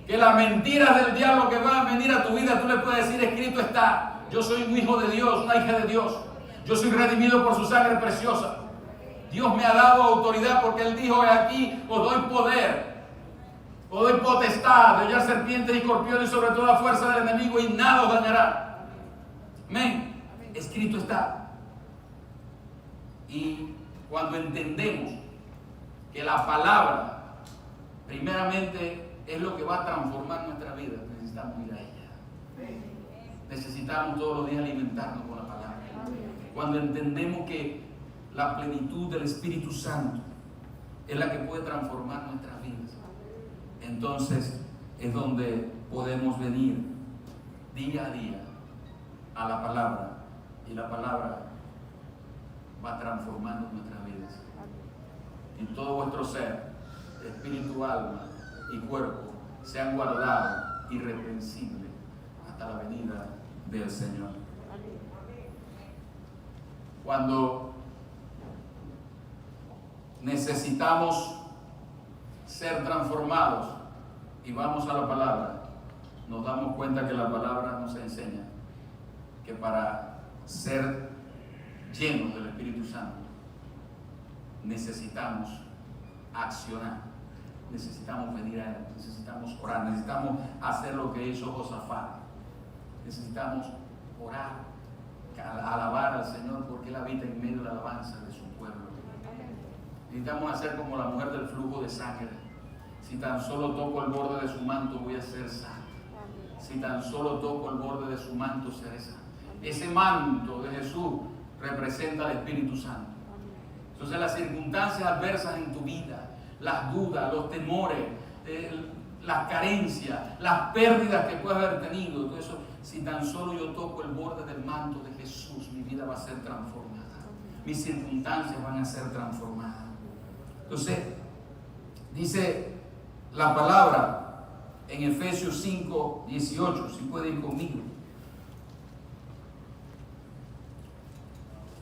Que las mentiras del diablo que van a venir a tu vida tú le puedes decir escrito está. Yo soy un hijo de Dios, una hija de Dios. Yo soy redimido por su sangre preciosa. Dios me ha dado autoridad porque Él dijo: aquí os doy poder, os doy potestad de hollar serpientes y escorpiones sobre toda fuerza del enemigo y nada os dañará. Amén. Escrito está. Y cuando entendemos que la palabra primeramente es lo que va a transformar nuestra vida, necesitamos ir a ella. Necesitamos todos los días alimentarnos con la palabra. Cuando entendemos que la plenitud del Espíritu Santo es la que puede transformar nuestras vidas, entonces es donde podemos venir día a día a la palabra, y la palabra va transformando nuestras vidas. Y todo vuestro ser, espíritu, alma y cuerpo, sean guardados irreprensibles hasta la venida del Señor. Cuando necesitamos ser transformados y vamos a la palabra, nos damos cuenta que la palabra nos enseña que para ser llenos del Espíritu Santo necesitamos accionar, necesitamos venir a Él, necesitamos orar, necesitamos hacer lo que hizo Josafat, necesitamos orar, alabar al Señor porque Él habita en medio de la alabanza de su pueblo. Necesitamos hacer como la mujer del flujo de sangre. Si tan solo toco el borde de su manto voy a ser sano. Si tan solo toco el borde de su manto seré sano. Ese manto de Jesús representa al Espíritu Santo. Entonces las circunstancias adversas en tu vida, las dudas, los temores, las carencias, las pérdidas que puedes haber tenido, todo eso, si tan solo yo toco el borde del manto de Jesús, mi vida va a ser transformada. Mis circunstancias van a ser transformadas. Entonces, dice la palabra en Efesios 5:18, si puede ir conmigo.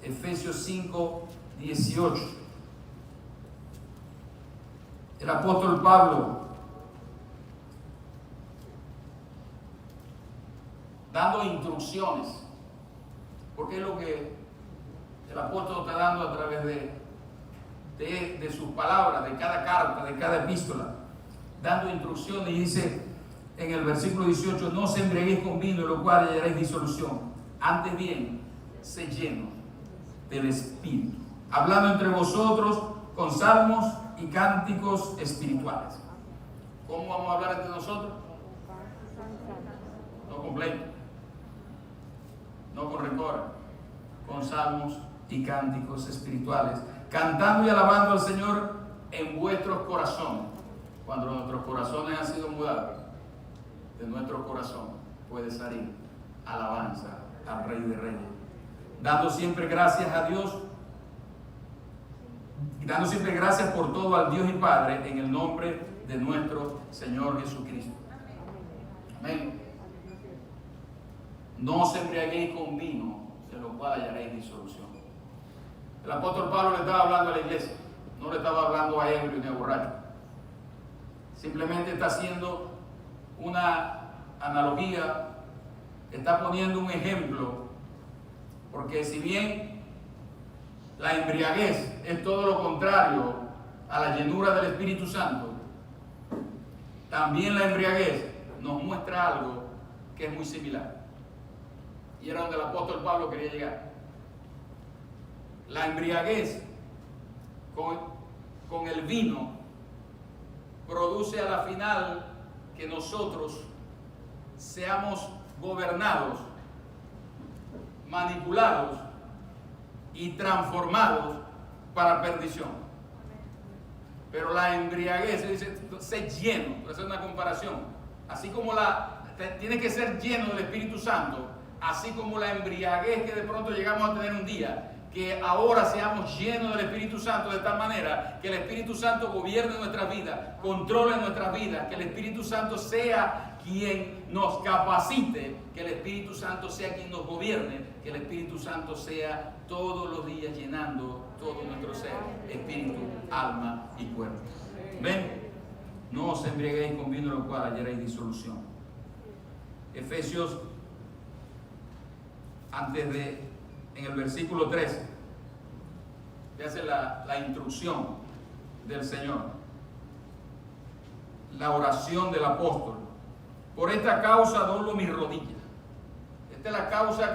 Efesios 5:18. El apóstol Pablo, dando instrucciones, porque es lo que el apóstol está dando a través de sus palabras, de cada carta, de cada epístola, dando instrucciones, y dice en el versículo 18: no se embriaguéis con vino, en lo cual hallaréis disolución, antes bien, sed llenos del Espíritu, hablando entre vosotros con salmos y cánticos espirituales. ¿Cómo vamos a hablar entre nosotros? No completo, no con rencor, con salmos y cánticos espirituales, cantando y alabando al Señor en vuestros corazones. Cuando nuestros corazones han sido mudados, de nuestro corazón puede salir alabanza al Rey de Reyes, dando siempre gracias a Dios, dando siempre gracias por todo al Dios y Padre, en el nombre de nuestro Señor Jesucristo. Amén. No os embriaguéis con vino, de lo cual hallaréis disolución. El apóstol Pablo le estaba hablando a la iglesia, no le estaba hablando a ebrio ni a borracho. Simplemente está haciendo una analogía, está poniendo un ejemplo, porque si bien la embriaguez es todo lo contrario a la llenura del Espíritu Santo, también la embriaguez nos muestra algo que es muy similar. Y era donde el apóstol Pablo quería llegar. La embriaguez con el vino produce a la final que nosotros seamos gobernados, manipulados y transformados para perdición. Pero la embriaguez, se dice, ser lleno, por hacer una comparación, así como tiene que ser lleno del Espíritu Santo, así como la embriaguez que de pronto llegamos a tener un día, que ahora seamos llenos del Espíritu Santo de tal manera que el Espíritu Santo gobierne nuestras vidas, controle nuestras vidas, que el Espíritu Santo sea quien nos capacite, que el Espíritu Santo sea quien nos gobierne, que el Espíritu Santo sea todos los días llenando todo nuestro ser, espíritu, alma y cuerpo. ¿Ven? No os embriaguéis con vino, lo cual hallaréis disolución. Efesios, en el versículo 13, le hace la instrucción del Señor, la oración del apóstol. Por esta causa doblo mis rodillas. Esta es la causa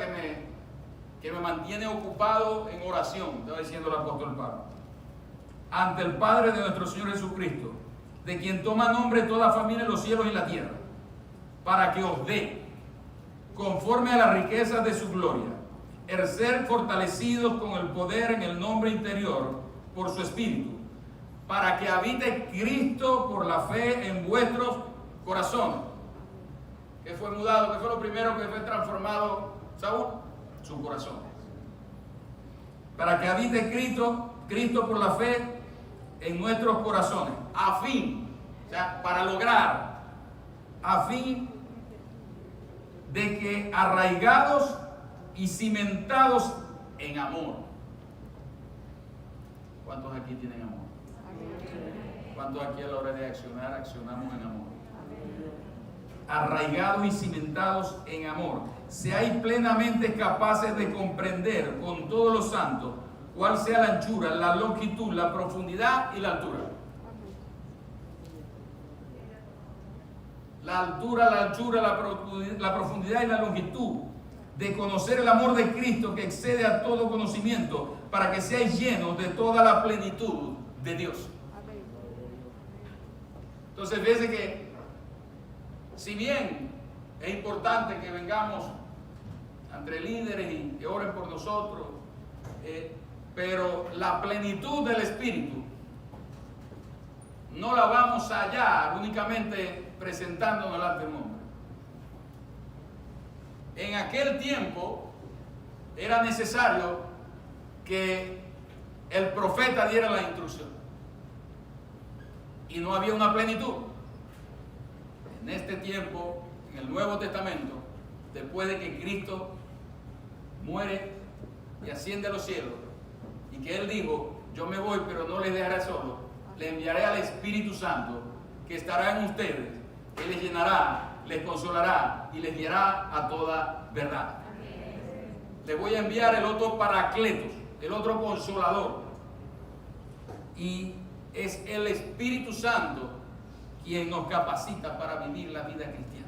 que me mantiene ocupado en oración, estaba diciendo el apóstol Pablo, ante el Padre de nuestro Señor Jesucristo, de quien toma nombre toda familia en los cielos y la tierra, para que os dé, conforme a las riquezas de su gloria, el ser fortalecidos con el poder en el nombre interior por su Espíritu, para que habite Cristo por la fe en vuestros corazones. ¿Qué fue mudado? ¿Qué fue lo primero que fue transformado, Saúl? Su corazón. Para que habite Cristo por la fe en nuestros corazones, a fin, o sea, para lograr, a fin de que arraigados y cimentados en amor. ¿Cuántos aquí tienen amor? ¿Cuántos aquí a la hora de accionar, accionamos en amor? Arraigados y cimentados en amor, seáis plenamente capaces de comprender con todos los santos cuál sea la anchura, la longitud, la profundidad y la altura. La altura, la anchura, la profundidad y la longitud, de conocer el amor de Cristo que excede a todo conocimiento, para que seáis llenos de toda la plenitud de Dios. Entonces, fíjense que si bien es importante que vengamos entre líderes y que oren por nosotros, pero la plenitud del Espíritu no la vamos a hallar únicamente presentándonos delante del hombre. En aquel tiempo era necesario que el profeta diera la instrucción y no había una plenitud. En este tiempo, en el Nuevo Testamento, después de que Cristo muere y asciende a los cielos, y que Él dijo, yo me voy pero no les dejaré solo, le enviaré al Espíritu Santo que estará en ustedes, Él les llenará, les consolará y les guiará a toda verdad. Les voy a enviar el otro Paracletos, el otro Consolador, y es el Espíritu Santo quien nos capacita para vivir la vida cristiana.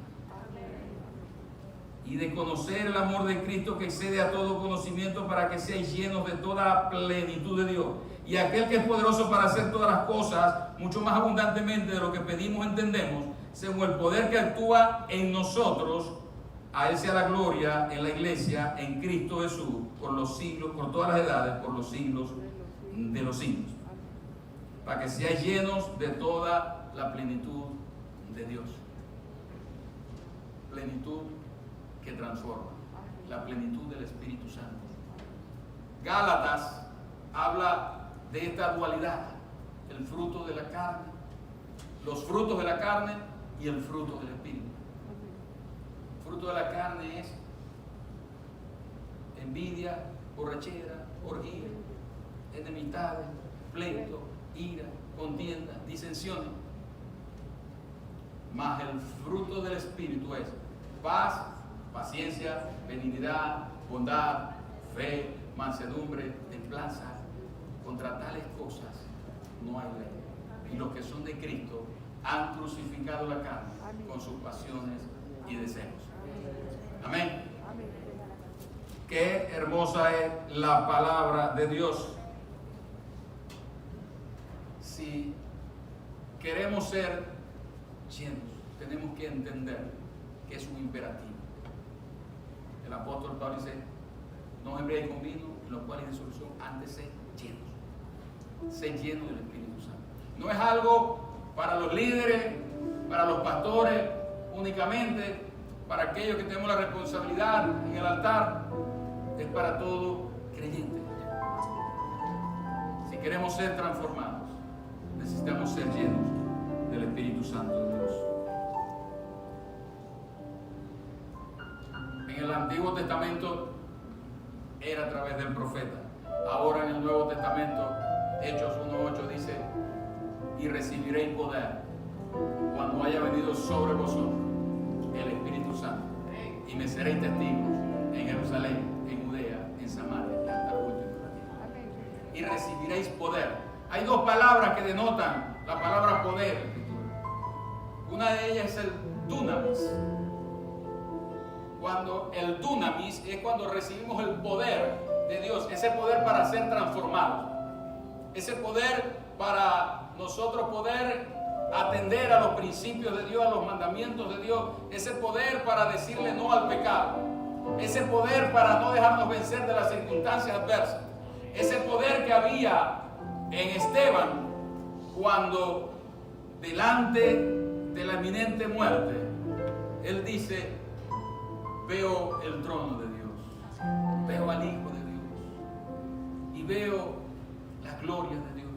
Y de conocer el amor de Cristo que excede a todo conocimiento, para que seáis llenos de toda plenitud de Dios. Y aquel que es poderoso para hacer todas las cosas, mucho más abundantemente de lo que pedimos, entendemos, según el poder que actúa en nosotros, a Él sea la gloria en la iglesia, en Cristo Jesús, por los siglos, por todas las edades, por los siglos de los siglos. Para que seáis llenos de toda la plenitud de Dios. Plenitud que transforma, la plenitud del Espíritu Santo. Gálatas habla de esta dualidad, el fruto de la carne, los frutos de la carne y el fruto del Espíritu. El fruto de la carne es envidia, borrachera, orgía, enemistades, pleito, ira, contienda, disensiones. Mas el fruto del Espíritu es paz, paciencia, benignidad, bondad, fe, mansedumbre, templanza. Contra tales cosas no hay ley. Y los que son de Cristo han crucificado la carne con sus pasiones y deseos. Amén. Qué hermosa es la palabra de Dios. Si queremos ser llenos, tenemos que entender que es un imperativo. El apóstol Pablo dice, no os embriaguéis con vino, en lo cual hay disolución, antes sed llenos. Sed llenos del Espíritu Santo. No es algo para los líderes, para los pastores únicamente, para aquellos que tenemos la responsabilidad en el altar, es para todo creyente. Si queremos ser transformados, necesitamos ser llenos del Espíritu Santo de Dios. En el Antiguo Testamento era a través del profeta. Ahora en el Nuevo Testamento, Hechos 1:8 dice: y recibiréis poder cuando haya venido sobre vosotros el Espíritu Santo, y me seréis testigos en Jerusalén, en Judea, en Samaria y hasta el último de la tierra. Y recibiréis poder. Hay dos palabras que denotan la palabra poder en la Escritura. Una de ellas es el dunamis. Cuando el dunamis es cuando recibimos el poder de Dios, ese poder para ser transformados, ese poder para nosotros poder atender a los principios de Dios, a los mandamientos de Dios, ese poder para decirle no al pecado, ese poder para no dejarnos vencer de las circunstancias adversas, ese poder que había en Esteban cuando delante de la inminente muerte él dice: veo el trono de Dios, veo al Hijo de Dios y veo la gloria de Dios.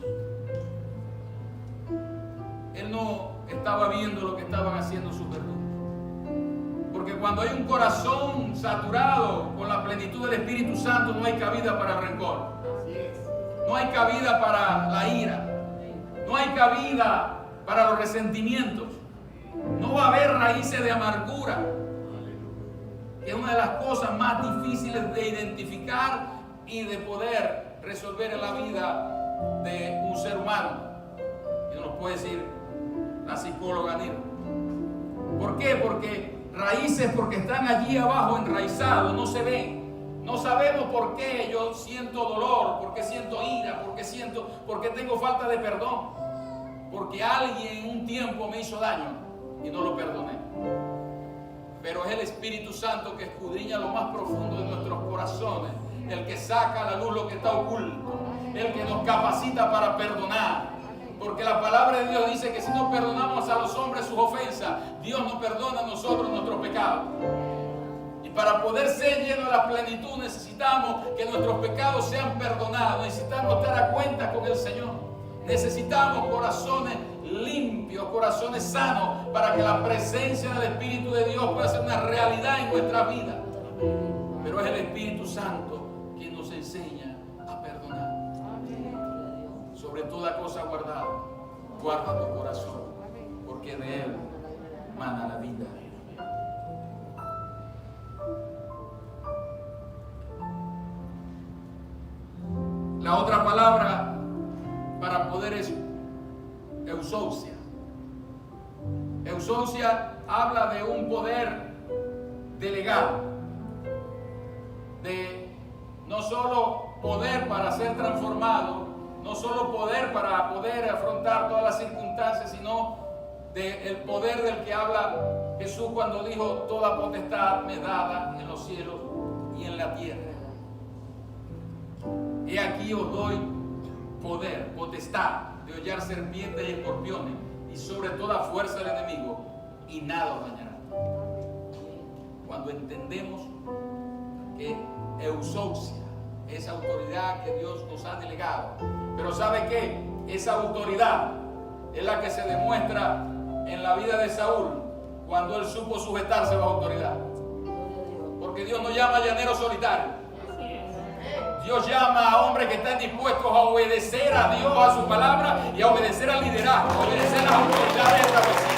Él no estaba viendo lo que estaban haciendo sus verdugos, porque cuando hay un corazón saturado con la plenitud del Espíritu Santo, no hay cabida para el rencor, no hay cabida para la ira, no hay cabida para los resentimientos, no va a haber raíces de amargura, que es una de las cosas más difíciles de identificar y de poder resolver en la vida de un ser humano. Y nos puede decir la psicóloga Nir. ¿Por qué? Porque raíces, porque están allí abajo enraizados, no se ven. No sabemos por qué yo siento dolor, por qué siento ira, por qué tengo falta de perdón. Porque alguien en un tiempo me hizo daño y no lo perdoné. Pero es el Espíritu Santo que escudriña lo más profundo de nuestros corazones, el que saca a la luz lo que está oculto, el que nos capacita para perdonar. Porque la palabra de Dios dice que si no perdonamos a los hombres sus ofensas, Dios nos perdona a nosotros nuestros pecados. Y para poder ser llenos de la plenitud necesitamos que nuestros pecados sean perdonados, necesitamos estar a cuenta con el Señor, necesitamos corazones limpios, corazones sanos, para que la presencia del Espíritu de Dios pueda ser una realidad en nuestra vida. Pero es el Espíritu Santo quien nos enseña a perdonar. Sobre toda cosa guardada, guarda tu corazón, porque de él mana la vida. La otra palabra para poder es eusousia. Eusousia habla de un poder delegado, de no solo poder para ser transformado, no solo poder para poder afrontar todas las circunstancias, sino del poder del que habla Jesús cuando dijo: toda potestad me dada en los cielos y en la tierra. He aquí os doy poder, potestad de hollar serpientes y escorpiones y sobre toda fuerza del enemigo, y nada os dañará. Cuando entendemos que eusousia es autoridad que Dios nos ha delegado, pero ¿sabe qué? Esa autoridad es la que se demuestra en la vida de Saúl cuando él supo sujetarse bajo autoridad. Porque Dios no llama a llaneros solitarios. Dios llama a hombres que están dispuestos a obedecer a Dios, a su palabra, y a obedecer al liderazgo, a obedecer a las autoridades establecidas.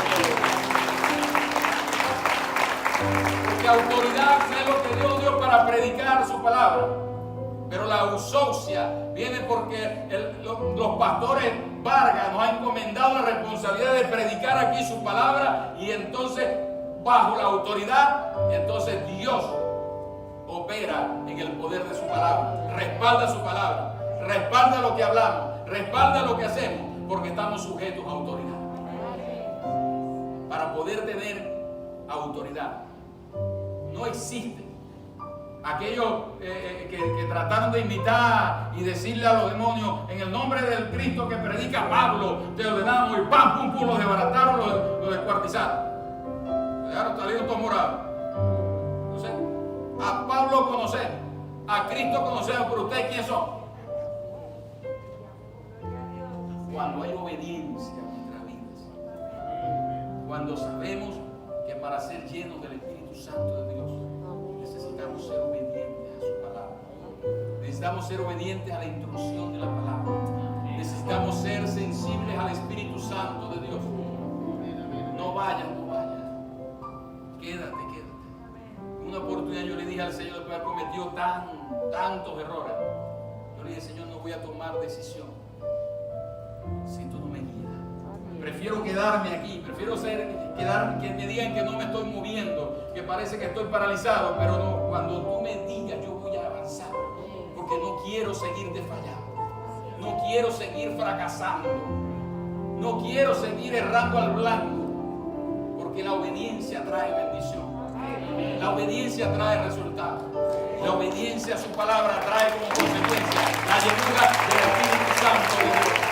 Porque autoridad es lo que Dios dio para predicar su palabra. Pero la eusousia viene porque los pastores Vargas nos han encomendado la responsabilidad de predicar aquí su palabra, y entonces bajo la autoridad, entonces Dios opera en el poder de su palabra, respalda su palabra, respalda lo que hablamos, respalda lo que hacemos, porque estamos sujetos a autoridad. Para poder tener autoridad, no existe aquellos que trataron de imitar y decirle a los demonios: en el nombre del Cristo que predica Pablo, te ordenamos, y pam, pum, pum, los desbarataron, los descuartizaron. Le dejaron salido todo morado. lo conocemos. A Cristo conocemos, pero ustedes ¿quiénes son? Cuando hay obediencia en nuestras vidas, cuando sabemos que para ser llenos del Espíritu Santo de Dios necesitamos ser obedientes a su palabra, necesitamos ser obedientes a la instrucción de la palabra, necesitamos ser sensibles al Espíritu Santo de Dios. No vayas, quédate. Una oportunidad yo le dije al Señor, después de haber cometido tantos errores, yo le dije: Señor, no voy a tomar decisión si tú no me guías. Prefiero quedarme aquí, prefiero que me digan que no me estoy moviendo, que parece que estoy paralizado, pero no, cuando tú me digas yo voy a avanzar, porque no quiero seguirte fallando, no quiero seguir fracasando, no quiero seguir errando al blanco, porque la obediencia trae bendición, la obediencia trae resultados, la obediencia a su palabra trae como consecuencia la llenura del Espíritu Santo de Dios.